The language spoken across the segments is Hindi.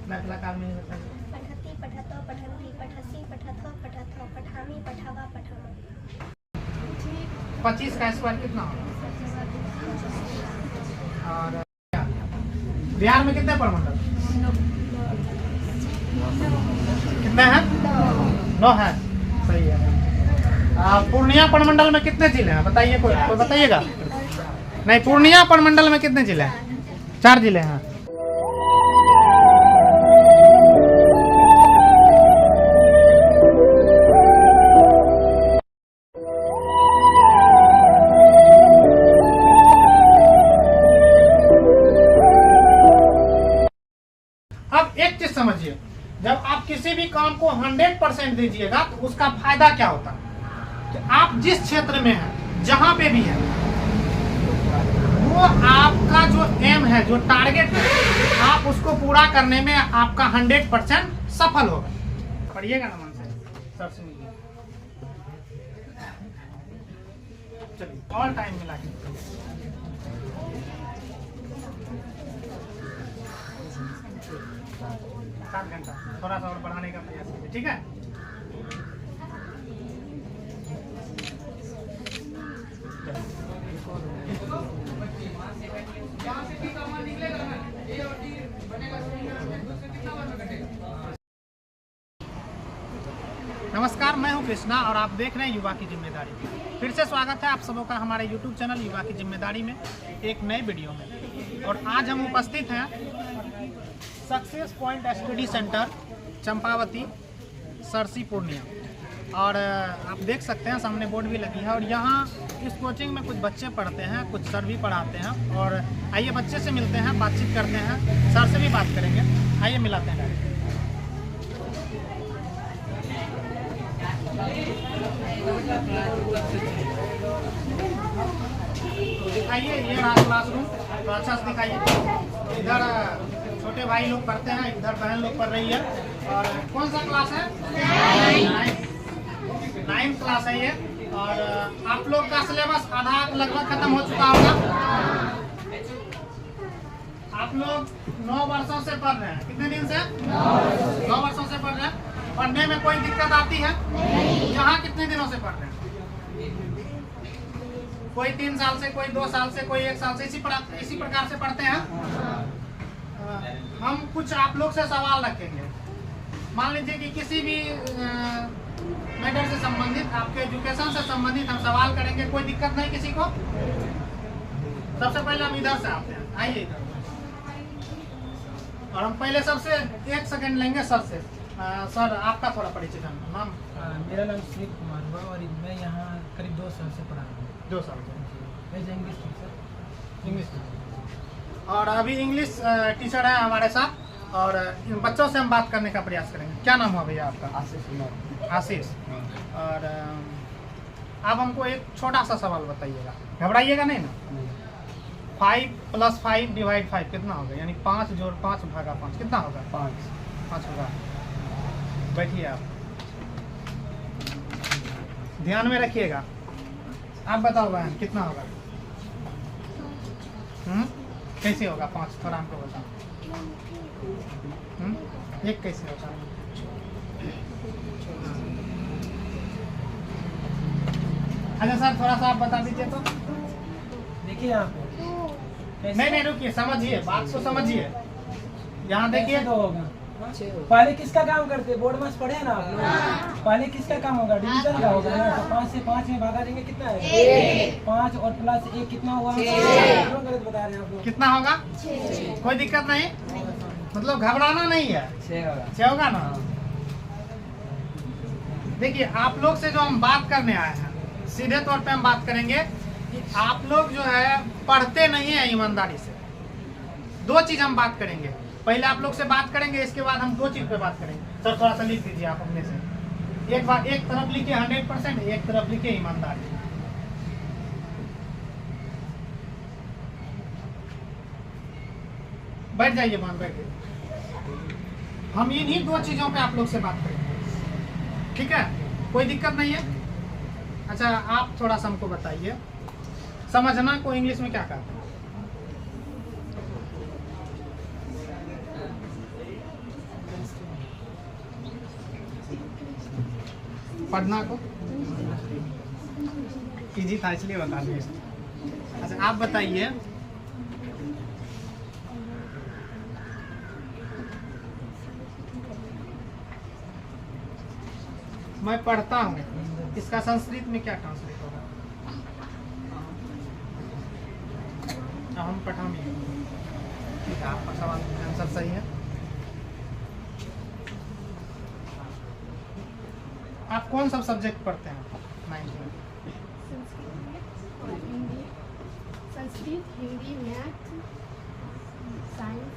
मैथिला काल में बताइए। पठति पठतो पठन्ति पठसि पठथो पठथो पठामि पठावा पठामो। 25 का स्क्वायर कितना होगा? और बिहार में कितने प्रमंडल? कितने हैं? 9 है। सही है। पूर्णिया प्रमंडल में कितने जिले हैं बताइए, कोई बताइएगा? नहीं, पूर्णिया प्रमंडल में कितने जिले हैं? 4 जिले हैं। अब एक चीज समझिए, जब आप किसी भी काम को 100% दीजिएगा तो उसका फायदा क्या होता है कि आप जिस क्षेत्र में हैं, जहां पे भी है, वो आपका जो एम है, जो टारगेट है, आप उसको पूरा करने में आपका 100% सफल होगा। पढ़िएगा ना मन से, सर से मिलिए। चलिए और टाइम मिला के 7 घंटा, थोड़ा सा और बढ़ाने का प्रयास कीजिए, ठीक है? नमस्कार, मैं हूं कृष्णा और आप देख रहे हैं युवा की जिम्मेदारी। फिर से स्वागत है आप सबों का हमारे YouTube चैनल युवा की जिम्मेदारी में एक नए वीडियो में। और आज हम उपस्थित हैं success point study centre, Champawati, Sarsi, Purnia. और आप देख सकते हैं सामने बोर्ड भी लगी है। और यहाँ इस कोचिंग में कुछ बच्चे पढ़ते हैं, कुछ सर भी पढ़ाते हैं। और आइए बच्चे से मिलते हैं, बातचीत करते हैं, सर से भी बात करेंगे। आइए मिलाते हैं। दिखाइए, ये रहा क्लासरूम, तो अच्छा से दिखाइए। इधर छोटे भाई लोग पढ़ते हैं, इधर बहन लोग पढ़ रही है। और कौन सा क्लास है? 9th क्लास है ये। और आप लोग का सिलेबस आधा लगभग खत्म हो चुका होगा। आप लोग 9 वर्षों से पढ़ रहे हैं। कितने दिन से? 9 वर्षों से पढ़ रहे हैं। पढ़ने में कोई दिक्कत आती है? यहाँ कितने दिनों से पढ़ रहे हैं? कोई 3 साल से, कोई 2 साल से, कोई 1 साल से, इसी प्रकार से पढ़ते हैं। हम कुछ आप लोग से सवाल रखेंगे। मान लीजिए कि किसी भी मैटर से संबंधित, आपके एजुकेशन से संबंधित हम सवाल करेंगे। कोई दिक्कत नहीं किसी को? सबसे पहले हम इधर से आते हैं, आइए इधर। और हम पहले सबसे 1 सेकंड लेंगे सर से। सर आपका थोड़ा परिचय जानना। नाम? मेरा नाम सुनील कुमार हुआ और मैं यहाँ करीब 2 साल से पढ़ा रहा हूँ। 2 साल से। English teacher. इंग्लिश। और अभी इंग्लिश टीचर है हमारे साथ। और इन बच्चों से हम बात करने का प्रयास करेंगे। क्या नाम हुआ भैया आपका? आशीष कुमार। आशीष। और आप हमको एक छोटा सा सवाल बताइएगा, घबराइएगा नहीं ना? 5 + 5 / 5 कितना होगा? यानी 5 जोड़ 5 भागा 5 कितना होगा? 5 होगा। बैठिए आप, ध्यान में रखिएगा। आप बताओ बहन कितना होगा? कैसे होगा 5? थोड़ा हमको बताओ। 1 कैसे होगा? अच्छा सर, थोड़ा सा आप बता दीजिए तो। देखिए यहाँ पे नहीं रुकिए, समझिए, बात को समझिए। यहाँ देखिए तो होगा। पहले किसका काम करते? बोर्ड में पढ़े ना आप लोग? पहले किसका काम होगा? डिवीजन का होगा ना। तो 5 से 5 में भागा देंगे, कितना है? 5 और प्लस 1 कितना हुआ? गलत बता रहे हैं आप लोग। कितना होगा? 6। कोई दिक्कत नहीं, मतलब घबराना नहीं है। 6 होगा ना? देखिए आप लोग से जो हम बात करने आए हैं, सीधे तौर पे हम बात करेंगे कि आप लोग जो है पढ़ते नहीं है ईमानदारी से। 2 चीज हम बात करेंगे। पहले आप लोग से बात करेंगे, इसके बाद हम 2 चीज पे बात करेंगे। सर थोड़ा सा लिख दीजिए आप अपने से। एक तरफ लिखिए 100%, एक तरफ लिखिए ईमानदारी। बैठ जाइए, मान बैठिए। हम इन्हीं 2 चीजों पे आप लोग से बात करेंगे, ठीक है? कोई दिक्कत नहीं है? अच्छा आप थोड़ा सा हमको बताइए, समझना को इंग्लिश में क्या कहते हैं? पढ़ना को इजी था इसलिए बता दिए। अच्छा आप बताइए, मैं पढ़ता हूँ, इसका संस्कृत में क्या ट्रांसलेट होगा? हम पठामी। ठीक है, आपका सवाल आंसर सही है। आप कौन सा सब्जेक्ट पढ़ते हैं 9th में? संस्कृत, हिंदी, मैथ, साइंस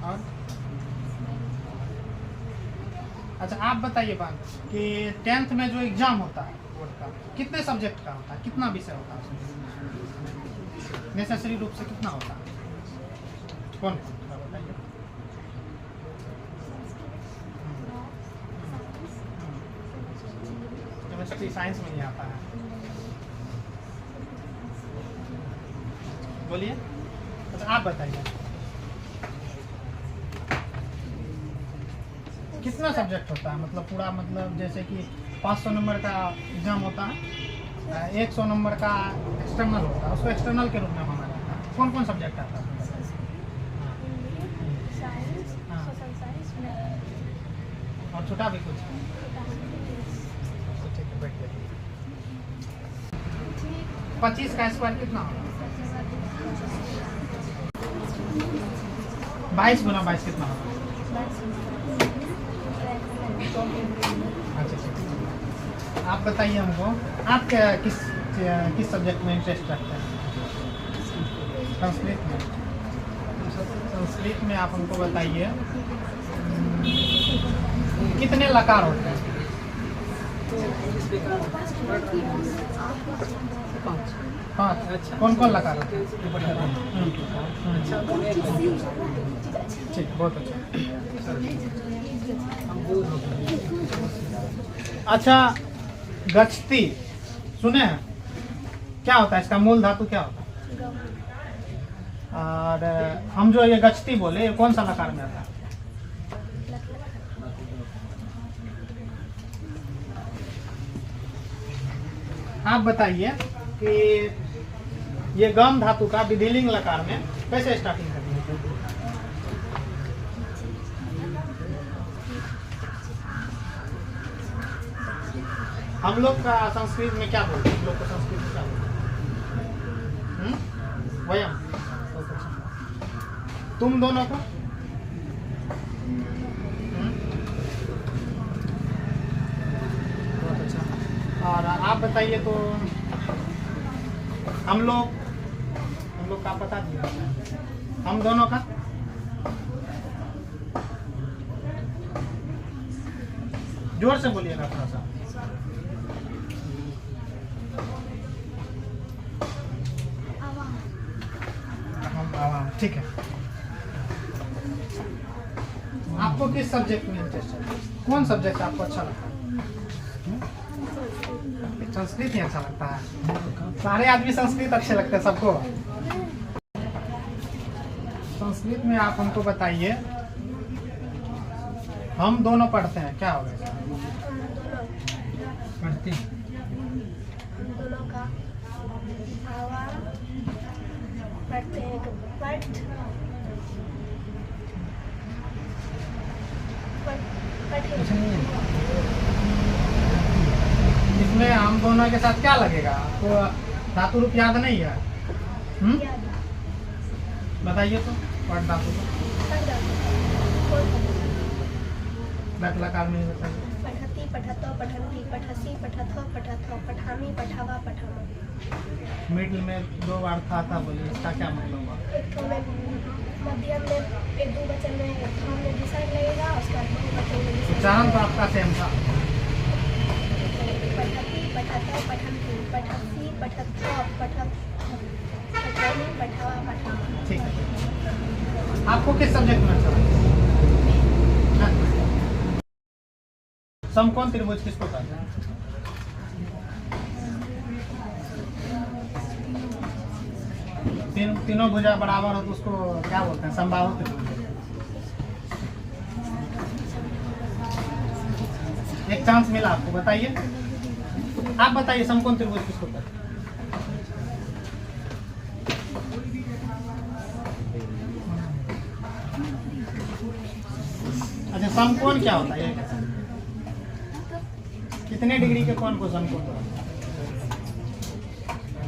और अच्छा आप बताइए बात कि 10th में जो एग्जाम होता है बोर्ड का, कितने सब्जेक्ट का होता है, कितना विषय होता है उसमें? नेसेसरी रूप से कितना होता है? कौन कौन बताइए? केमिस्ट्री साइंस में ही आता है। बोलिए। अच्छा आप बताइए कितना सब्जेक्ट होता है, मतलब पूरा, मतलब जैसे कि 500 नंबर का एग्जाम होता है, 100 नंबर का एक्सटर्नल होता है, उसको एक्सटर्नल के रूप में माना जाता है। कौन कौन सब्जेक्ट आता है? साइंस, हाँ। सोशल साइंस, मैथ, और छोटा भी कुछ? ठीक है, बैठ जाइए। 25 का स्क्वायर कितना होगा? 22 गुना 22 कितना होगा? अच्छा ठीक। आप बताइए हमको, आप क्या किस सब्जेक्ट में इंटरेस्ट रखते हैं? संस्कृत में। संस्कृत में आप हमको बताइए कितने लकार होते हैं? 5। अच्छा, कौन कौन लकार होते हैं? ठीक, बहुत अच्छा। अच्छा गच्छति सुने हैं, क्या होता है, इसका मूल धातु क्या होता है? और हम जो ये गच्छति बोले, ये कौन सा लकार में आता है? आप बताइए कि ये गम धातु का विधिलिंग लकार में कैसे स्टार्टिंग करती है? हम लोग का संस्कृत में क्या बोलते हैं? हम लोग को संस्कृत में क्या बोलते हैं? वयम। तुम दोनों को? बहुत अच्छा। और आप बताइए तो हम लोग का पता दिया, हम दोनों का? जोर से बोलिएगा थोड़ा सा। ठीक है। आपको किस सब्जेक्ट में इंटरेस्ट है? कौन सब्जेक्ट आपको अच्छा लगता है? संस्कृत ही अच्छा लगता है। सारे आदमी संस्कृत अच्छे लगते हैं सबको। संस्कृत में आप हमको बताइए, हम दोनों पढ़ते हैं, क्या होगा? पढ़ती दोनों का हवा पढ़ते हैं, इसमें हम दोनों के साथ क्या लगेगा? तो धातु रूप याद नहीं है? बताइए तो पढ़ धातु को लकार में बताइए। पठती, पठतो, पठन्ति, पठसी, पठथो, पठथो, पठामी, पठावा, पठामा। मिडिल में 2 बार था बोलिए, इसका क्या मतलब हुआ? एक तो में मध्यम में एक दो वचन में थॉम में विसर्ग लगेगा, उसके बाद बहुवचन में विसर्ग। उच्चारण तो आपका सेम था। पठती, पठतो, पठन्ति, पठसी, पठथो, पठामी, पठावा, पठामा। ठीक है। आपको किस सब्जेक्ट में अच्छा लगता है? समकोण त्रिभुज किसको कहते हैं? तीनों भुजा बराबर हो तो उसको क्या बोलते हैं? समबाहु त्रिभुज। एक चांस मिला आपको, बताइए। आप बताइए समकोण त्रिभुज किसको कहते हैं? अच्छा, समकोण क्या होता है? ये कितने डिग्री के कोण को समकोण बोलते हैं?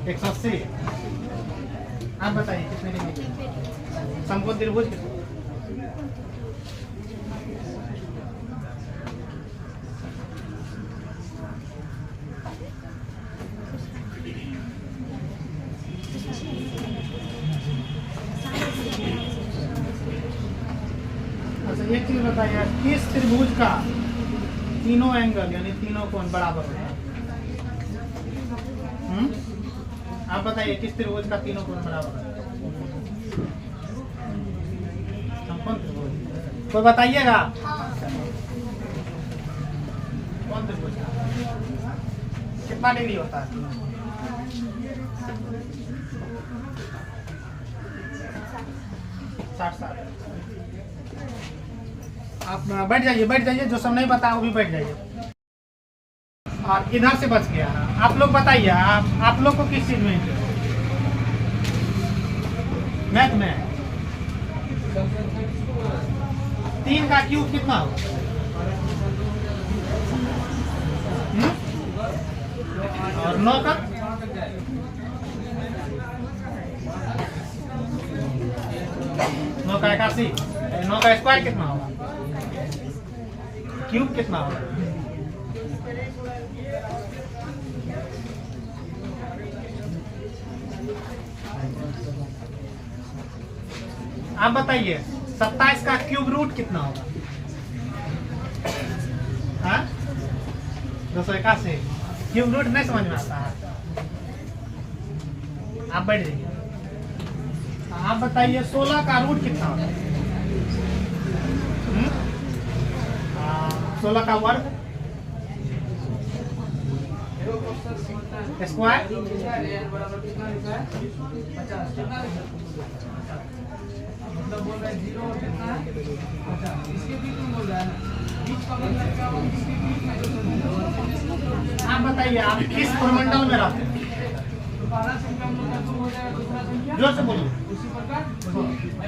180। आप बताइए कितने डिग्री के समकोण त्रिभुज किसको? अच्छा, एक चीज बताइए, किस त्रिभुज का तीनों एंगल यानी तीनों कोण बराबर होता है? आप बताइए किस त्रिभुज का तीनों कोण बराबर है? समकोण त्रिभुज। कोई बताइएगा कौन त्रिभुज का कितना डिग्री होता है? 60। आप बैठ जाइए, जो सब नहीं बताया वो भी बैठ जाइए। और इधर से बच गया। आप लोग बताइए, आप लोग को किस चीज में इंटरेस्ट? मैथ में 3 का क्यूब कितना हो? और 9 का? 9 का 81। 9 का स्क्वायर कितना होगा? क्यूब कितना होगा? आप बताइए 27 का क्यूब रूट कितना होगा? 281। क्यूब रूट नहीं समझ में आता है? आप बैठ जाइए। आप बताइए 16 का रूट कितना होगा? 16 का वर्ग स्क्वायर मतलब बोल रहा है 0 और कितना है 50, इसके बीच में बोल रहा है बीच का मतलब क्या होगा? इसके बीच में आप बताइए आप किस प्रमंडल में रहते हैं? तो पहला संख्या हम लोग का 2 हो जाएगा, दूसरा संख्या जोर से बोलो। उसी प्रकार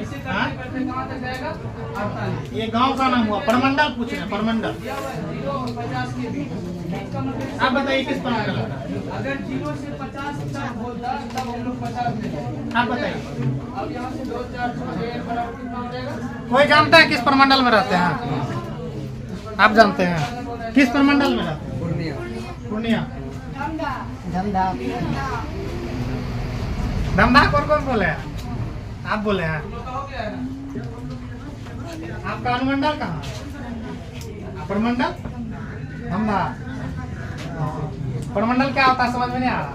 ऐसे करते करते कहाँ तक जाएगा? 48। ये गांव का नाम हुआ, प्रमंडल पूछ रहे हैं, प्रमंडल। 0 और 50 के बीच का मतलब आप बताइए किस प्रमंडल में? अगर 0 से 50 तक होता तब हम लोग 50 में जाएंगे। आप बताइए। अब यहाँ से 2 4 6 बराबर कितना हो जाएगा? कोई जानता है किस प्रमंडल में रहते हैं? आप जानते हैं किस प्रमंडल में रहते हैं? पूर्णिया। धमधा कौन बोले हैं? आप बोले हैं। आपका अनुमंडल कहाँ? प्रमंडल धमधा। प्रमंडल क्या होता है समझ में नहीं आ रहा?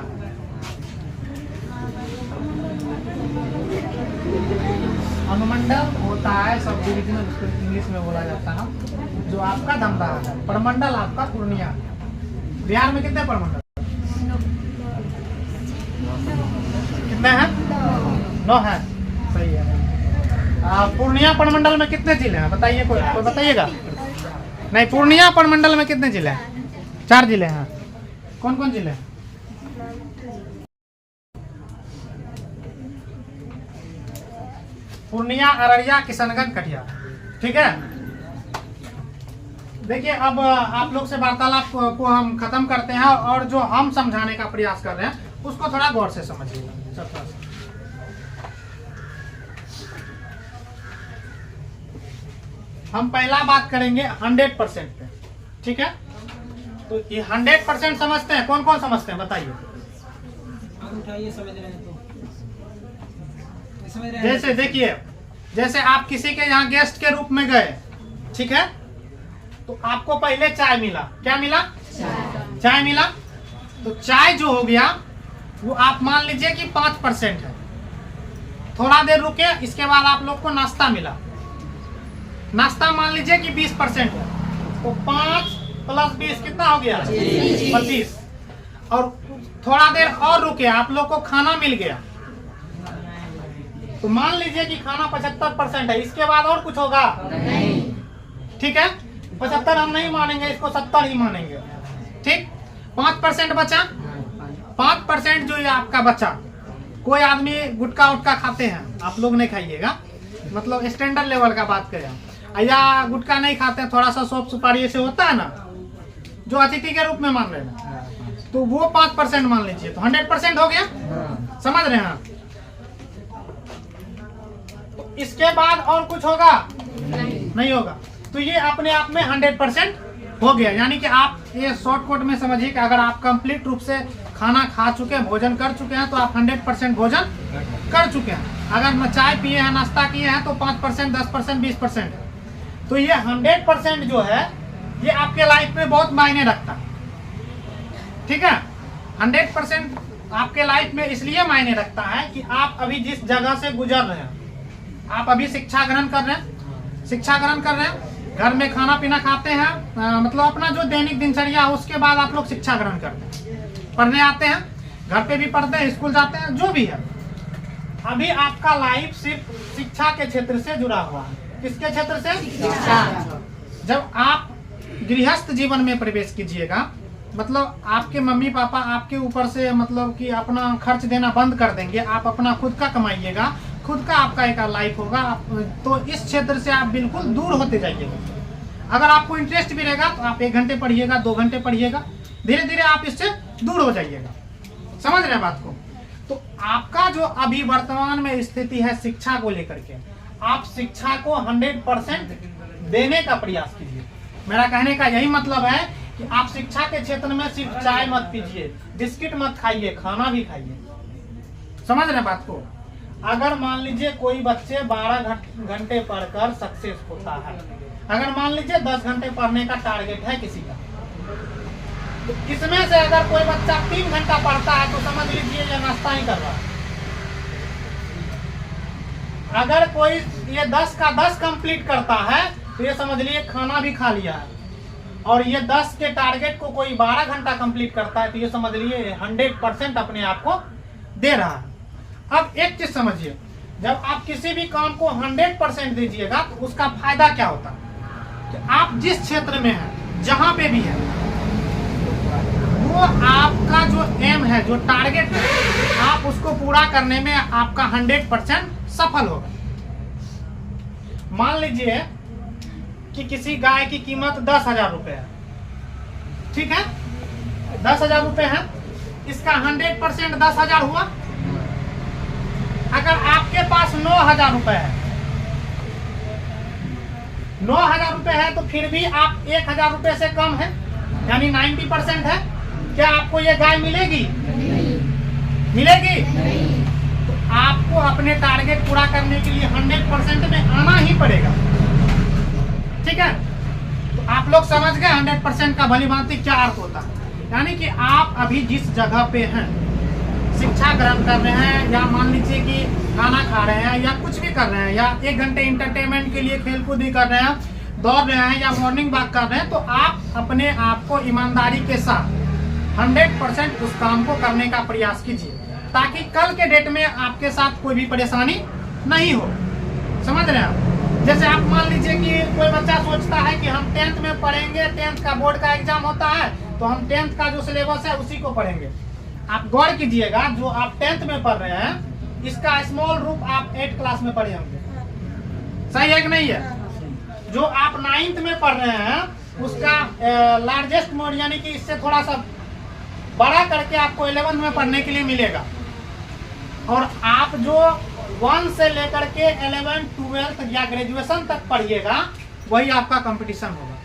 अनुमंडल होता है सब डिविजनल, उसको इंग्लिश में बोला जाता है, जो आपका धमधा है। प्रमंडल आपका पूर्णिया। बिहार में कितने प्रमंडल? कितने हैं? 9 है। सही है। पूर्णिया प्रमंडल में कितने जिले हैं बताइए? कोई बताइएगा? नहीं, पूर्णिया प्रमंडल में कितने जिले हैं? 4 जिले हैं। कौन कौन जिले हैं? पूर्णिया, अररिया, किशनगंज, कटिहार। ठीक है। देखिए अब आप लोग से वार्तालाप को हम खत्म करते हैं और जो हम समझाने का प्रयास कर रहे हैं उसको थोड़ा गौर से समझिएगा। हम पहला बात करेंगे 100% पे। ठीक है। तो ये 100% समझते हैं? कौन कौन समझते हैं बताइए? उठाइए, समझ रहे हैं तो जैसे देखिए, जैसे आप किसी के यहाँ गेस्ट के रूप में गए, ठीक है, तो आपको पहले चाय मिला। क्या मिला? चाय मिला। तो चाय जो हो गया वो आप मान लीजिए कि 5% है। थोड़ा देर रुके, इसके बाद आप लोग को नाश्ता मिला। नाश्ता मान लीजिए कि 20% है। तो 5 + 20 कितना हो गया? 25। और थोड़ा देर और रुके, आप लोग को खाना मिल गया। तो मान लीजिए कि खाना 75% है। इसके बाद और कुछ होगा? नहीं। ठीक है। 75 हम नहीं मानेंगे, इसको 70 ही मानेंगे। ठीक, 5% बचा। 5% जो ये आपका बचा, कोई आदमी गुटखा उटका खाते हैं, आप लोग नहीं खाइएगा, मतलब स्टैंडर्ड लेवल का बात करें, या गुटखा नहीं खाते हैं, थोड़ा सा सौंफ सुपारी ऐसे होता है ना, जो अतिथि के रूप में मान रहे हैं, तो वो 5% मान लीजिए, तो 100% हो गया। समझ रहे हैं? तो इसके बाद और कुछ होगा? नहीं होगा। तो ये अपने आप में 100% हो गया। यानी कि आप ये शॉर्टकट में समझिए कि अगर आप कंप्लीट रूप से खाना खा चुके हैं, भोजन कर चुके हैं, तो आप 100% भोजन कर चुके हैं। अगर चाय पिए हैं, नाश्ता किए हैं, तो 5%, 10%, 20% है। तो ये 100% जो है, ये आपके लाइफ में बहुत मायने रखता है। ठीक है, 100% आपके लाइफ में इसलिए मायने रखता है कि आप अभी जिस जगह से गुजर रहे हैं, आप अभी शिक्षा ग्रहण कर रहे हैं, घर में खाना पीना खाते हैं, मतलब अपना जो दैनिक दिनचर्या है, उसके बाद आप लोग शिक्षा ग्रहण करते हैं, पढ़ने आते हैं, घर पे भी पढ़ते हैं, स्कूल जाते हैं, जो भी है। अभी आपका लाइफ सिर्फ शिक्षा के क्षेत्र से जुड़ा हुआ है। किसके क्षेत्र से? शिक्षा। जब आप गृहस्थ जीवन में प्रवेश कीजिएगा, मतलब आपके मम्मी पापा आपके ऊपर से मतलब कि अपना खर्च देना बंद कर देंगे, आप अपना खुद का कमाइएगा, खुद का आपका एक लाइफ होगा, तो इस क्षेत्र से आप बिल्कुल दूर होते जाइएगा। अगर आपको इंटरेस्ट भी रहेगा तो आप 1 घंटे पढ़िएगा, 2 घंटे पढ़िएगा, धीरे धीरे आप इससे दूर हो जाइएगा। समझ रहे हैं बात को? तो आपका जो अभी वर्तमान में स्थिति है शिक्षा को लेकर के, आप शिक्षा को 100% देने का प्रयास कीजिए। मेरा कहने का यही मतलब है कि आप शिक्षा के क्षेत्र में सिर्फ चाय मत पीजिए, बिस्किट मत खाइए, खाना भी खाइए। समझ रहे बात को? अगर मान लीजिए कोई बच्चे 12 घंटे पढ़कर सक्सेस होता है, अगर मान लीजिए 10 घंटे पढ़ने का टारगेट है किसी का, तो इसमें से अगर कोई बच्चा 3 घंटा पढ़ता है तो समझ लीजिए ये नाश्ता ही कर रहा है। अगर कोई ये 10 का 10 कंप्लीट करता है तो ये समझ लीजिए खाना भी खा लिया है। और ये 10 के टारगेट को कोई 12 घंटा कंप्लीट करता है तो ये समझ लीजिए 100% अपने आप को दे रहा है। अब एक चीज समझिए, जब आप किसी भी काम को 100% दीजिएगा तो उसका फायदा क्या होता है कि आप जिस क्षेत्र में हैं, जहां पे भी है, वो आपका जो एम है, जो टारगेट है, आप उसको पूरा करने में आपका 100% सफल होगा। मान लीजिए कि किसी गाय की कीमत 10,000 रुपए है, ठीक है, 10,000 रुपए है, इसका 100% 10,000 हुआ। अगर आपके पास 9,000 रुपए है, 9,000 रुपए है, तो फिर भी आप 1,000 रुपए से कम है, यानी 90% है, क्या आपको ये गाय मिलेगी? मिलेगी? तो आपको अपने टारगेट पूरा करने के लिए 100% में आना ही पड़ेगा। ठीक है, तो आप लोग समझ गए 100% का भली भांति क्या अर्थ होता है। यानी कि आप अभी जिस जगह पे हैं, शिक्षा ग्रहण कर रहे हैं, या मान लीजिए कि खाना खा रहे हैं, या कुछ भी कर रहे हैं, या 1 घंटे इंटरटेनमेंट के लिए खेलकूद भी कर रहे हैं, दौड़ रहे हैं, या मॉर्निंग वॉक कर रहे हैं, तो आप अपने आप को ईमानदारी के साथ 100% उस काम को करने का प्रयास कीजिए, ताकि कल के डेट में आपके साथ कोई भी परेशानी नहीं हो। समझ रहे हैं आप? जैसे आप मान लीजिए कि कोई बच्चा सोचता है कि हम 10th में पढ़ेंगे, 10th का बोर्ड का एग्जाम होता है, तो हम 10th का जो सिलेबस है उसी को पढ़ेंगे। आप गौर कीजिएगा, जो आप 10th में पढ़ रहे हैं, इसका स्मॉल रूप आप 8th क्लास में पढ़े होंगे, सही है कि नहीं है? जो आप 9th में पढ़ रहे हैं, उसका लार्जेस्ट मोड यानी कि इससे थोड़ा सा बड़ा करके आपको 11th में पढ़ने के लिए मिलेगा। और आप जो 1 से लेकर के 11th, 12th या ग्रेजुएशन तक पढ़िएगा, वही आपका कंपटीशन होगा,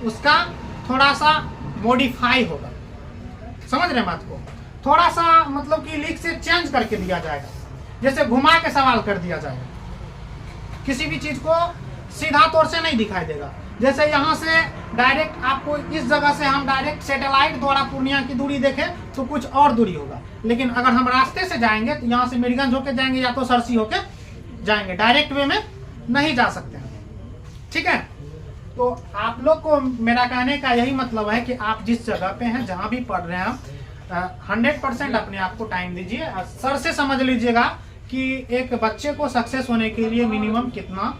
उसका थोड़ा सा मॉडिफाई होगा। समझ रहे बात को? थोड़ा सा मतलब कि लिख से चेंज करके दिया जाएगा, जैसे घुमा के सवाल कर दिया जाएगा, किसी भी चीज को सीधा तौर से नहीं दिखाई देगा। जैसे यहाँ से डायरेक्ट आपको इस जगह से हम डायरेक्ट सैटेलाइट द्वारा पूर्णिया की दूरी देखें तो कुछ और दूरी होगा, लेकिन अगर हम रास्ते से जाएंगे तो यहाँ से मीरगंज होके जाएंगे या तो सरसी होके जाएंगे, डायरेक्ट वे में नहीं जा सकते हैं। ठीक है, तो आप लोग को मेरा कहने का यही मतलब है कि आप जिस जगह पे हैं, जहां भी पढ़ रहे हैं, 100% अपने आप को टाइम दीजिए। सर से समझ लीजिएगा कि एक बच्चे को सक्सेस होने के लिए मिनिमम कितना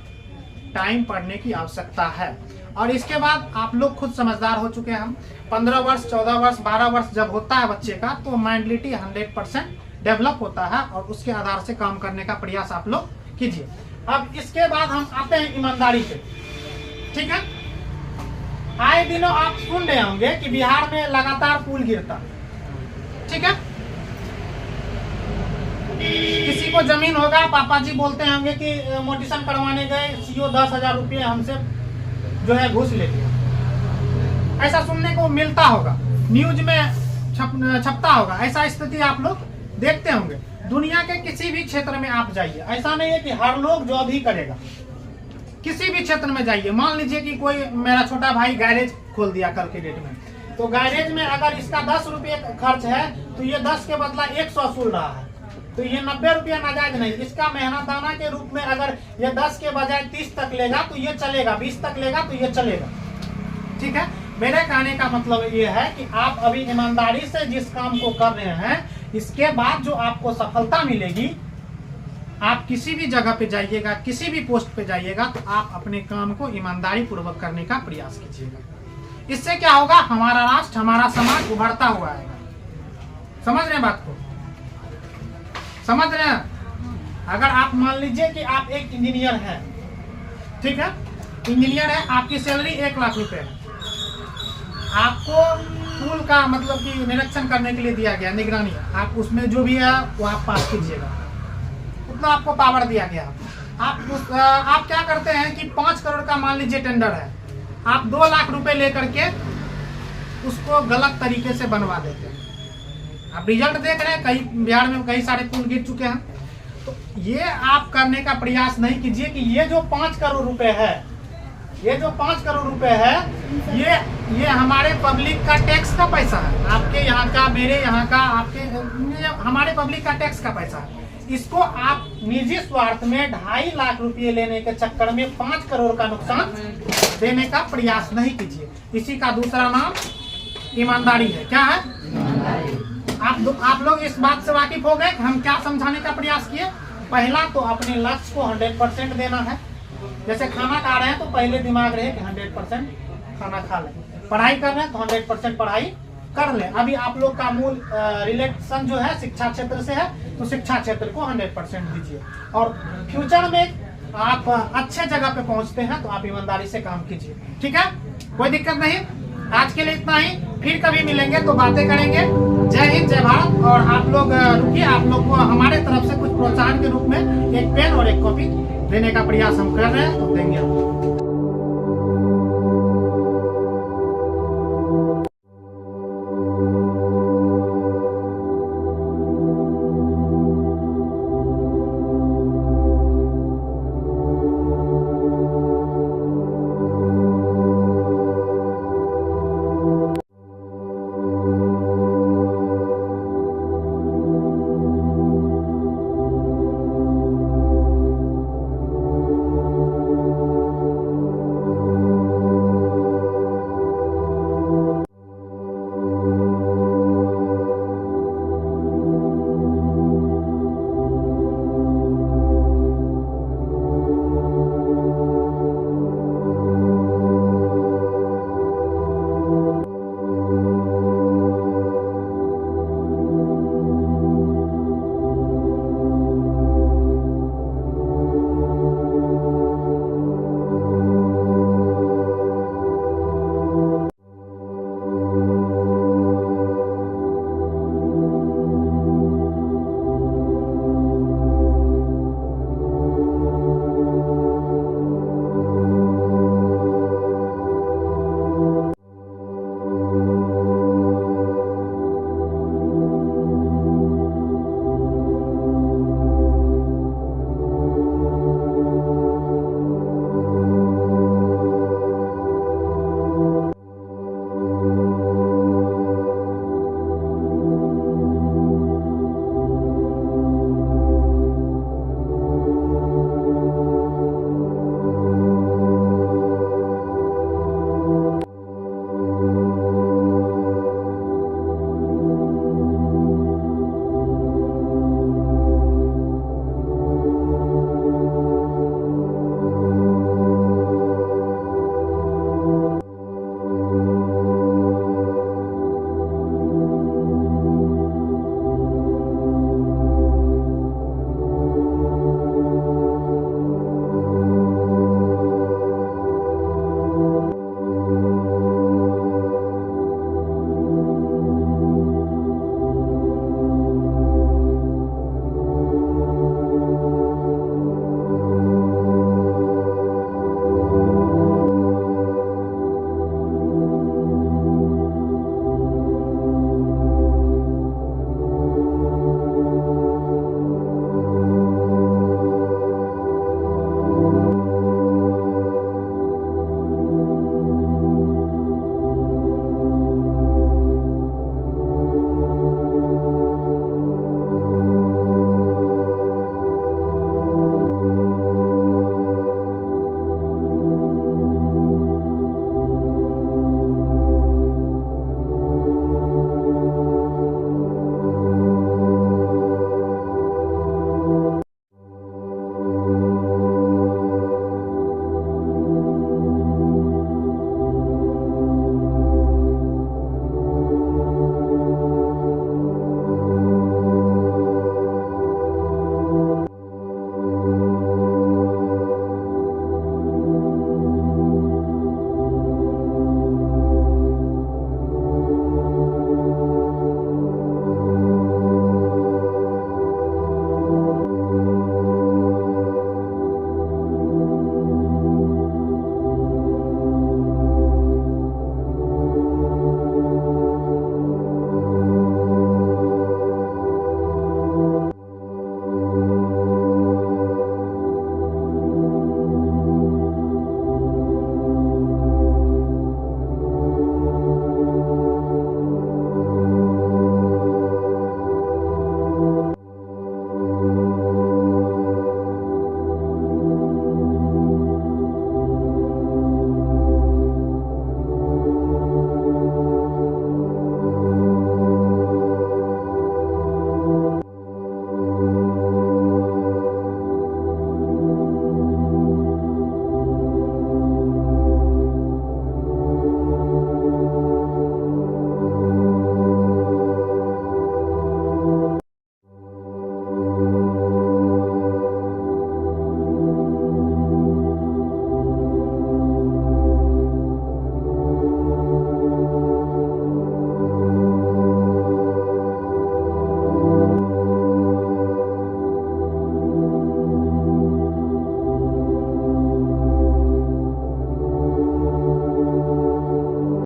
टाइम पढ़ने की आवश्यकता है। और इसके बाद आप लोग खुद समझदार हो चुके हैं। हम 15 वर्ष 14 वर्ष 12 वर्ष जब होता है बच्चे का, तो मेंटलिटी 100% डेवलप होता है और उसके आधार से काम करने का प्रयास आप लोग कीजिए। अब इसके बाद हम आते हैं ईमानदारी पे। ठीक है, आए दिनों आप सुन रहे होंगे कि बिहार में लगातार पुल गिरता है। ठीक है, किसी को जमीन होगा, पापा जी बोलते होंगे कि मोटिशन करवाने गए, सीओ 10,000 रुपये हमसे जो है घूस ले लिया। ऐसा सुनने को मिलता होगा, न्यूज में छपता होगा। ऐसा स्थिति आप लोग देखते होंगे। दुनिया के किसी भी क्षेत्र में आप जाइए, ऐसा नहीं है कि हर लोग जॉब ही करेगा। किसी भी क्षेत्र में जाइए, मान लीजिए कि कोई मेरा छोटा भाई गैरेज खोल दिया कल के डेट में, तो गैरेज में अगर इसका 10 रुपये खर्च है तो ये 10 के बदला 100 वसूल रहा है, तो ये 90 रुपया नाजायज नहीं। इसका मेहनताना के रूप में अगर ये 10 के बजाय 30 तक लेगा तो ये चलेगा, 20 तक लेगा तो ये चलेगा। ठीक है, मेरे कहने का मतलब ये है कि आप अभी ईमानदारी से जिस काम को कर रहे हैं, इसके बाद जो आपको सफलता मिलेगी, आप किसी भी जगह पे जाइएगा, किसी भी पोस्ट पे जाइएगा, तो आप अपने काम को ईमानदारी पूर्वक करने का प्रयास कीजिएगा। इससे क्या होगा, हमारा राष्ट्र, हमारा समाज उभरता हुआ आएगा। समझ रहे हैं बात को? समझ रहे हैं? अगर आप मान लीजिए कि आप एक इंजीनियर हैं, ठीक है, इंजीनियर है, आपकी सैलरी 1 लाख रुपए है, आपको पुल का मतलब कि निरीक्षण करने के लिए दिया गया, निगरानी, आप उसमें जो भी है वो आप पास कीजिएगा, उतना आपको पावर दिया गया। आप क्या करते हैं कि 5 करोड़ का मान लीजिए टेंडर है, आप 2 लाख रुपए लेकर के उसको गलत तरीके से बनवा देते हैं। आप रिजल्ट देख रहे हैं, कई बिहार में कई सारे पुल गिर चुके हैं। तो ये आप करने का प्रयास नहीं कीजिए कि ये जो 5 करोड़ रुपए है, ये जो 5 करोड़ रुपए है, ये हमारे पब्लिक का टैक्स का पैसा है, आपके यहाँ का, मेरे यहाँ का, आपके हमारे पब्लिक का टैक्स का पैसा है। इसको आप निजी स्वार्थ में 2.5 लाख रुपए लेने के चक्कर में 5 करोड़ का नुकसान देने का प्रयास नहीं कीजिए। इसी का दूसरा नाम ईमानदारी है। क्या है? आप लोग इस बात से वाकिफ हो गए कि हम क्या समझाने का प्रयास किए। पहला तो अपने लक्ष्य को 100% देना है। जैसे खाना खा रहे हैं तो पहले दिमाग रहे कि 100% खाना खा लें, पढ़ाई कर रहे हैं तो 100% पढ़ाई कर लें। अभी आप लोग का मूल रिलेशन जो है शिक्षा क्षेत्र से है, तो शिक्षा क्षेत्र को 100% दीजिए। और फ्यूचर में आप अच्छे जगह पे पहुंचते हैं तो आप ईमानदारी से काम कीजिए। ठीक है, कोई दिक्कत नहीं। आज के लिए इतना ही, फिर कभी मिलेंगे तो बातें करेंगे। जय हिंद, जय भारत। और आप लोग रुकिए, आप लोग को हमारे तरफ से कुछ प्रोत्साहन के रूप में एक पेन और एक कॉपी देने का प्रयास हम कर रहे हैं, तो देंगे।